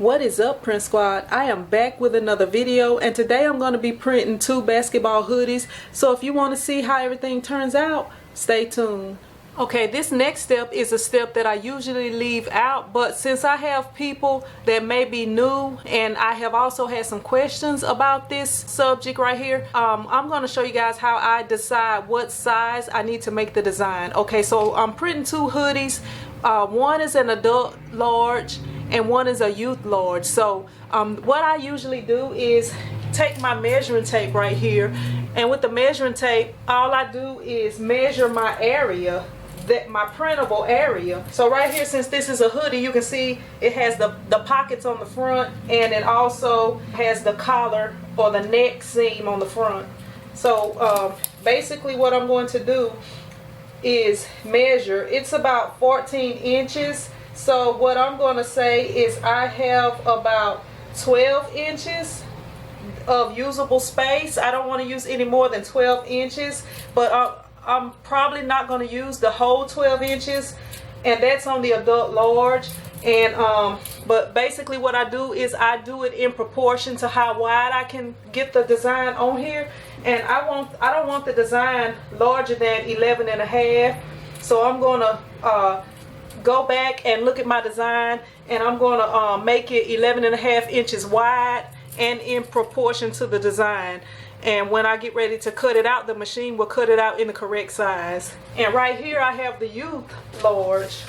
What is up, Print Squad? I am back with another video, and today I'm going to be printing 2 basketball hoodies. So if you want to see how everything turns out, stay tuned. Okay, this next step is a step that I usually leave out, but since I have people that may be new and I have also had some questions about this subject right here, I'm going to show you guys how I decide what size I need to make the design. Okay, so I'm printing 2 hoodies. One is an adult large and one is a youth large. So what I usually do is take my measuring tape right here, and with the measuring tape all I do is measure my area, my printable area. So right here, since this is a hoodie, you can see it has the pockets on the front, and it also has the collar or the neck seam on the front. So basically what I'm going to do is measure. It's about 14 inches. So what I'm going to say is I have about 12 inches of usable space. I don't want to use any more than 12 inches, but I'm probably not going to use the whole 12 inches, and that's on the adult large. And but basically what I do is I do it in proportion to how wide I can get the design on here, and I don't want the design larger than 11 and a half. So I'm going to go back and look at my design, and I'm going to make it 11 and a half inches wide and in proportion to the design. And when I get ready to cut it out, the machine will cut it out in the correct size. And right here I have the youth large.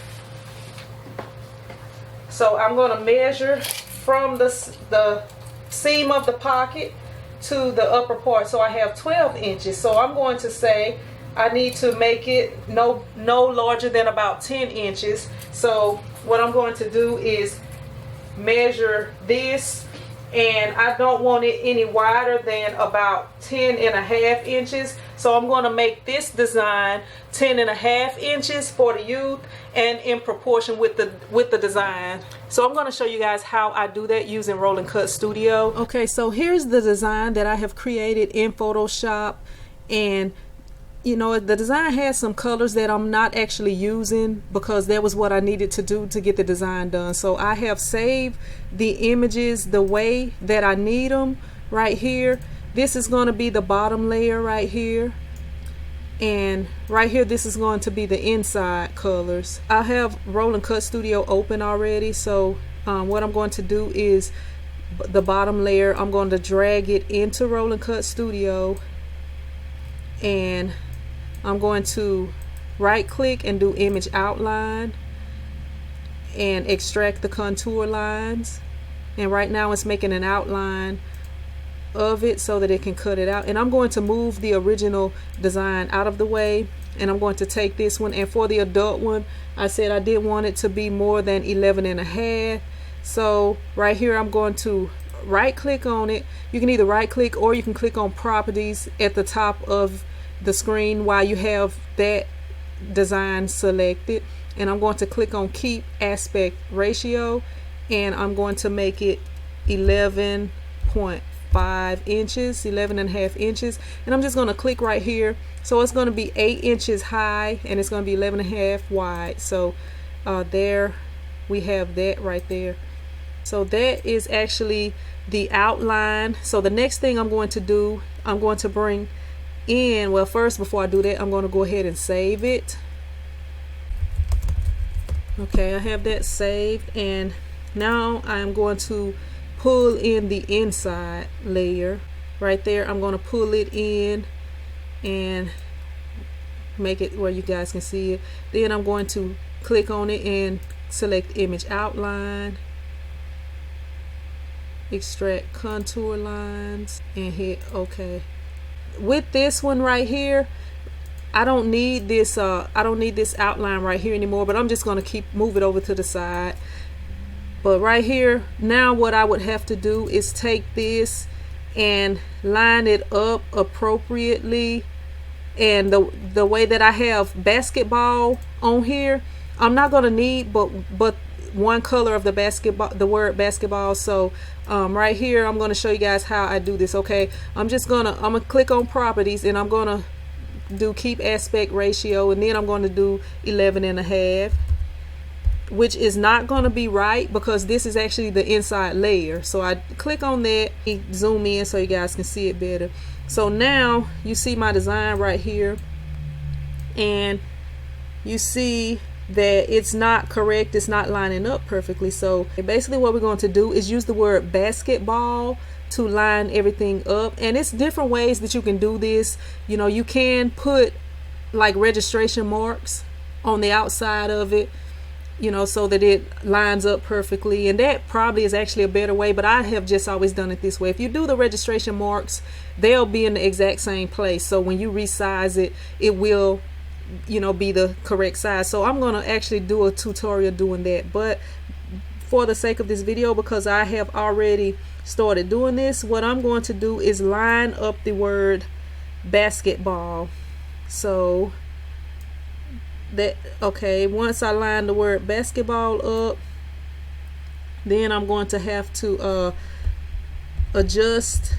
So I'm going to measure from the seam of the pocket to the upper part. So I have 12 inches. So I'm going to say I need to make it no larger than about 10 inches. So what I'm going to do is measure this, and I don't want it any wider than about 10 and a half inches. So I'm going to make this design 10 and a half inches for the youth and in proportion with the design. So I'm going to show you guys how I do that using Roll and Cut Studio. Okay, so here's the design that I have created in Photoshop, and you know, the design has some colors that I'm not actually using because that was what I needed to do to get the design done. So I have saved the images the way that I need them right here. This is going to be the bottom layer right here, and right here this is going to be the inside colors. I have Roll and Cut Studio open already, so what I'm going to do is the bottom layer, I'm going to drag it into Roll and Cut Studio, and I'm going to right click and do image outline and extract the contour lines, and right now it's making an outline of it so that it can cut it out. And I'm going to move the original design out of the way, and I'm going to take this one, and for the adult one I said I didn't want it to be more than 11 and a half. So right here I'm going to right click on it. You can either right click or you can click on properties at the top of the screen while you have that design selected, and I'm going to click on keep aspect ratio, and I'm going to make it 11.5 inches, 11 and a half inches, and I'm just going to click right here. So it's going to be 8 inches high and it's going to be 11 and a half wide. So there we have that right there. So that is actually the outline. So the next thing I'm going to do, I'm going to bring in, well, first before I do that, I'm going to go ahead and save it. Okay, I have that saved, and now I'm going to pull in the inside layer right there. I'm going to pull it in and make it where you guys can see it. Then I'm going to click on it and select image outline, extract contour lines, and hit OK. With this one right here, I don't need this outline right here anymore, but I'm just going to move it over to the side. But right here now, what I would have to do is take this and line it up appropriately. And the way that I have basketball on here, I'm not going to need but one color of the basketball, the word basketball. So right here I'm going to show you guys how I do this. Okay, I'm gonna click on properties, and I'm gonna do keep aspect ratio, and then I'm going to do 11 and a half. which is not going to be right because this is actually the inside layer. So I click on that, zoom in so you guys can see it better. So now you see my design right here, and you see that it's not correct, it's not lining up perfectly. So basically what we're going to do is use the word basketball to line everything up. And it's different ways that you can do this. You know, you can put like registration marks on the outside of it, you know, so that it lines up perfectly, and that probably is actually a better way, but I have just always done it this way. If you do the registration marks, they'll be in the exact same place, so when you resize it, it will, you know, be the correct size. So I'm going to actually do a tutorial doing that, but for the sake of this video, because I have already started doing this, what I'm going to do is line up the word basketball. So that, okay, once I line the word basketball up, then I'm going to have to adjust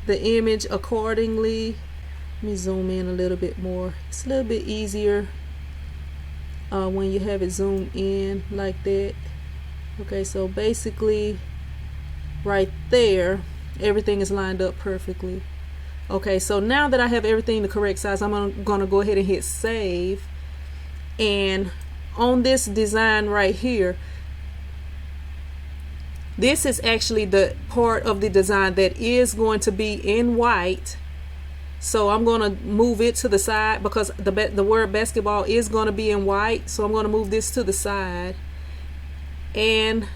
the image accordingly. Let me zoom in a little bit more. It's a little bit easier when you have it zoomed in like that. Okay, so basically right there everything is lined up perfectly. Okay, so now that I have everything the correct size, I'm gonna go ahead and hit save. And on this design right here, this is actually the part of the design that is going to be in white. So I'm going to move it to the side because the word basketball is going to be in white. So I'm going to move this to the side, and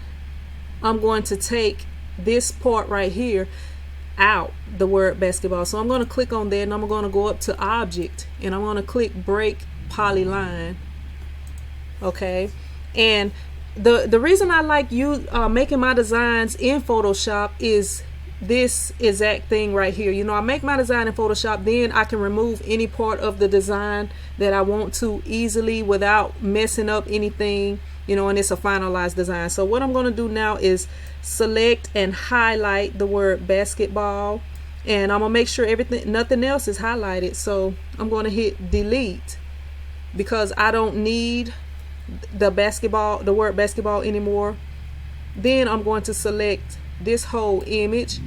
I'm going to take this part right here out, the word basketball. So I'm going to click on that, and I'm going to go up to object, and I'm going to click break polyline. Okay, and the reason I like making my designs in Photoshop is this exact thing right here. You know, I make my design in Photoshop, then I can remove any part of the design that I want to easily without messing up anything, you know, and it's a finalized design. So what I'm going to do now is select and highlight the word basketball, and I'm gonna make sure nothing else is highlighted. So I'm going to hit delete because I don't need the word basketball anymore. Then I'm going to select this whole image,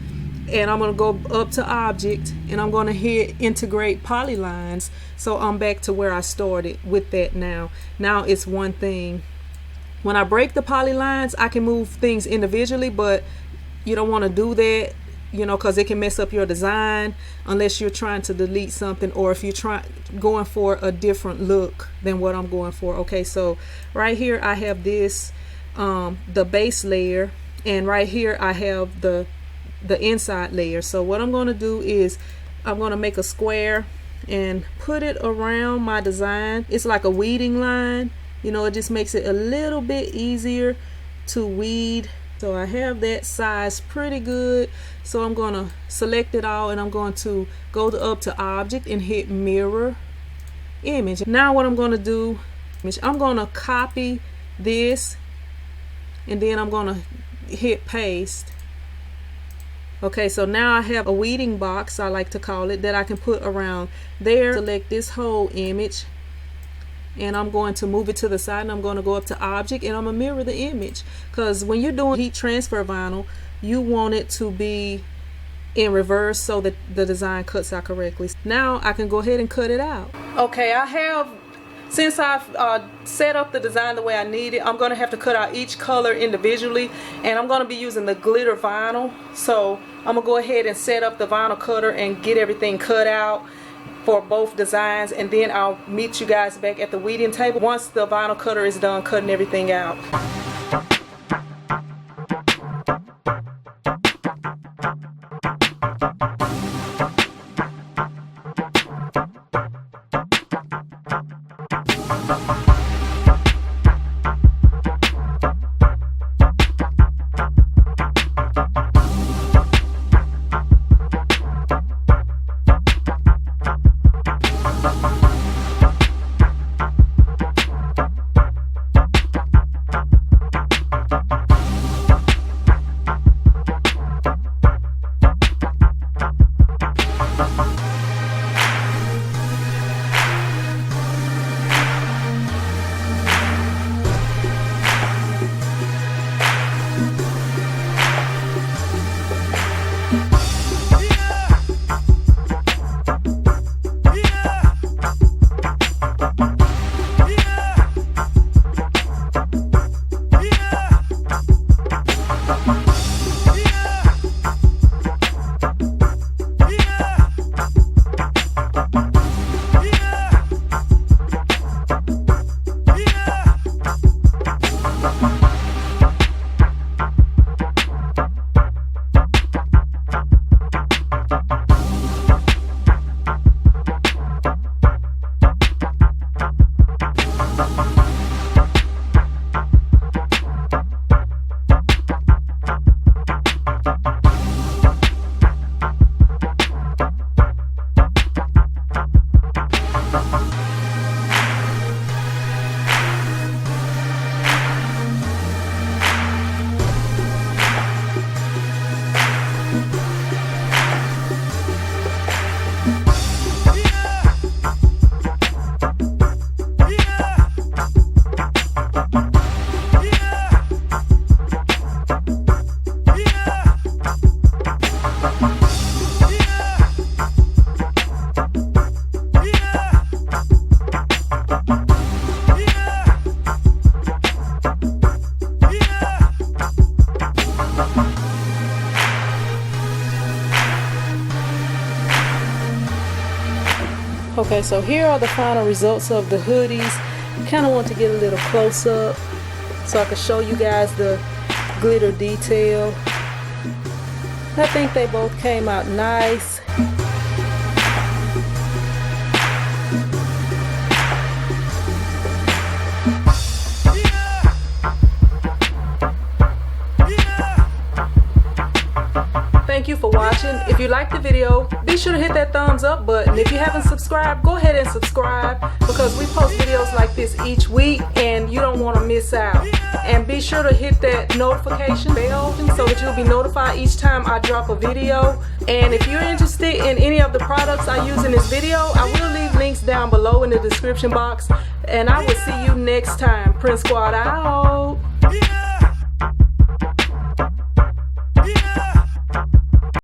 and I'm going to go up to object, and I'm going to hit integrate polylines. So I'm back to where I started with that. Now it's one thing. When I break the polylines, I can move things individually, but you don't want to do that, you know, because it can mess up your design unless you're trying to delete something, or if you're going for a different look than what I'm going for. Okay, so right here I have this the base layer, and right here I have the inside layer. So what I'm going to do is I'm going to make a square and put it around my design. It's like a weeding line, you know, it just makes it a little bit easier to weed. So I have that size pretty good. So I'm going to select it all, and I'm going to go up to object and hit mirror image. Now what I'm going to do, I'm going to copy this, and then I'm going to hit paste. Okay, so now I have a weeding box, I like to call it, that I can put around there. Select this whole image, and I'm going to move it to the side, and I'm going to go up to object, and I'm going to mirror the image, because when you're doing heat transfer vinyl, you want it to be in reverse so that the design cuts out correctly. Now I can go ahead and cut it out. Okay, since I've set up the design the way I need it, I'm going to have to cut out each color individually, and I'm going to be using the glitter vinyl. So I'm going to go ahead and set up the vinyl cutter and get everything cut out for both designs, and then I'll meet you guys back at the weeding table once the vinyl cutter is done cutting everything out. Okay, so here are the final results of the hoodies. Kind of want to get a little close up so I can show you guys the glitter detail. I think they both came out nice. Thank you for watching. If you liked the video, be sure to hit that thumbs up button. If you haven't subscribed, go ahead and subscribe because we post videos like this each week and you don't want to miss out. And be sure to hit that notification bell so that you'll be notified each time I drop a video. And if you're interested in any of the products I use in this video, I will leave links down below in the description box. And I will see you next time. Prince Squad out.